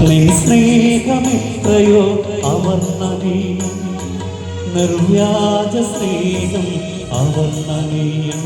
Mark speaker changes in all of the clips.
Speaker 1: നിൻ സ്നേഹമെത്രയോ അവർണ്ണനീയം, നിർവ്യാജ സ്നേഹം അവർണ്ണനീയം.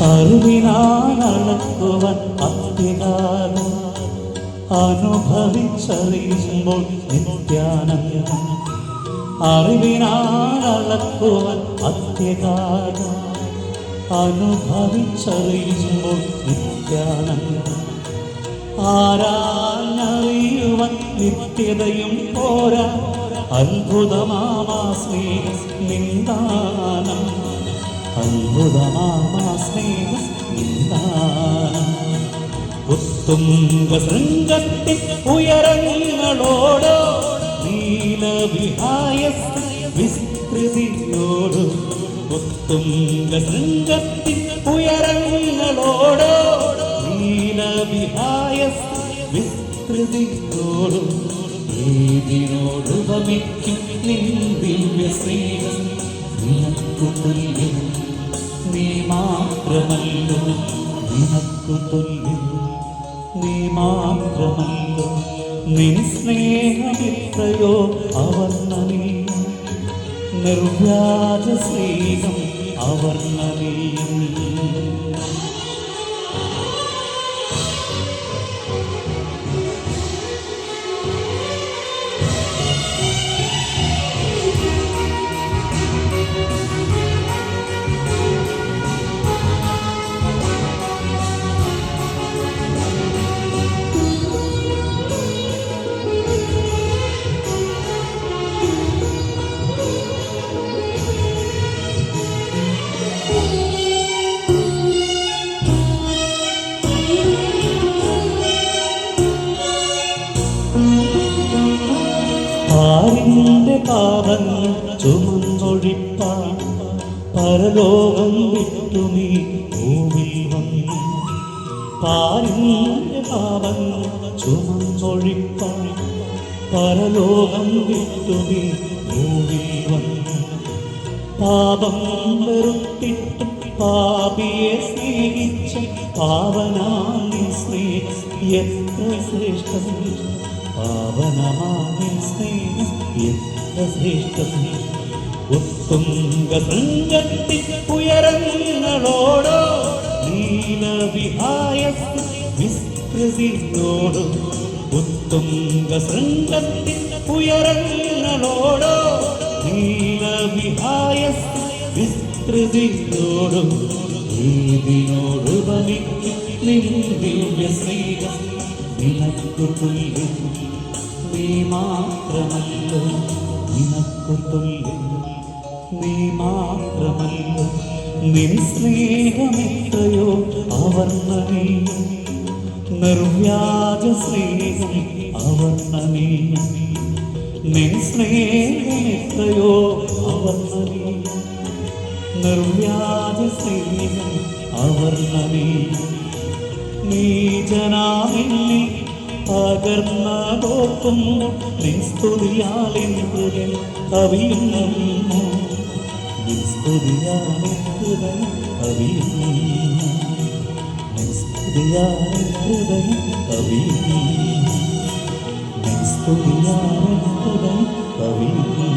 Speaker 1: അറിവിനാൽ അളക്കുവാൻ അത്യകാലം അനുഭവിച്ചറിയുമ്പോൾ നിത്യാനന്ദം. അറിവിനാൽ അളക്കുവാൻ അത്യകാലം അനുഭവിച്ചറിയുമ്പോൾ നിത്യാനന്ദം. ആരാഞ്ഞറിയുവാൻ നിത്യതയും പോരാ, അത്ഭുതമാമാ സ്നേഹം നിന്ദാനം. അത്ഭുതമാമാ സ്നേഹം നിന്ദാനം. ഉത്തുംഗ ശൃംഗത്തിൻ ഉയരങ്ങളോടോ നീലവിഹായ വിസ്തൃതിയോട്. ഉത്തുംഗ ശൃംഗത്തിൻ ഉയരങ്ങളോടോ നീലവിഹായ വിസ്തൃതിയോട്. ഏതിനോട് വമിക്കും നിൻ ദിവ്യ സ്നേഹം, നിനക്കു തുല്യം നീ മാത്രമല്ലോ. നിനക്കു തുല്യം നീ മാത്രമല്ലോ. നിൻ സ്നേഹമെത്രയോ അവർണ്ണനീയം, നിർവ്യാജ സ്നേഹം അവർണ്ണനീയം. പാരിന്റെ പാപങ്ങൾ ചുമന്നൊഴിപ്പാൻ പരലോകം വിട്ടു നീ ഭൂമിൽ വന്നു. പാരിന്റെ പാപങ്ങൾ ചുമന്നൊഴിപ്പാൻ പരലോകം വിട്ടു നീ ഭൂമിൽ വന്നു. പാപം വെറുത്തിട്ടും പാപിയെ സ്നേഹിച്ച പാവനാമി സ്നേഹം എത്ര ശ്രേഷ്ഠം. പാവനമാമി സ്നേഹം എത്ര ശ്രേഷ്ഠം. ഉത്തുംഗ ശൃംഗത്തിൻ ഉയരങ്ങളോടോ നീലവിഹായ വിസ്തൃതിയോട്. ഉത്തുംഗ ശൃംഗത്തിൻ ഉയരങ്ങളോടോ നീലവിഹായ വിസ്തൃതിയോട്. ഏതിനോട് വമിക്കും നിൻ ദിവ്യ സ്നേഹം, നിനക്കു തുല്യം നീ മാത്രമല്ലോ. നിനക്കു തുല്യം നീ മാത്രമല്ലോ. നിൻ സ്നേഹമെത്രയോ അവർണ്ണനീയം, നിർവ്യാജ സ്നേഹം അവർണ്ണനീയം. നിൻ സ്നേഹമെത്രയോ അവർണ്ണനീയം, നിർവ്യാജ സ്നേഹം അവർണ്ണനീയം. നീജനാമിന്നിൽ പകർന്നതോർക്കുന്നു നിൻ സ്തുതിയാലെൻ ഹൃദയം കവിയുന്നു. നിൻ സ്തുതിയാലെൻ ഹൃദയം കവിയുന്നു. നിൻ സ്തുതിയാലെൻ ഹൃദയം കവിയുന്നു. നിൻ സ്തുതിയാലെൻ ഹൃദയം കവിയുന്നു.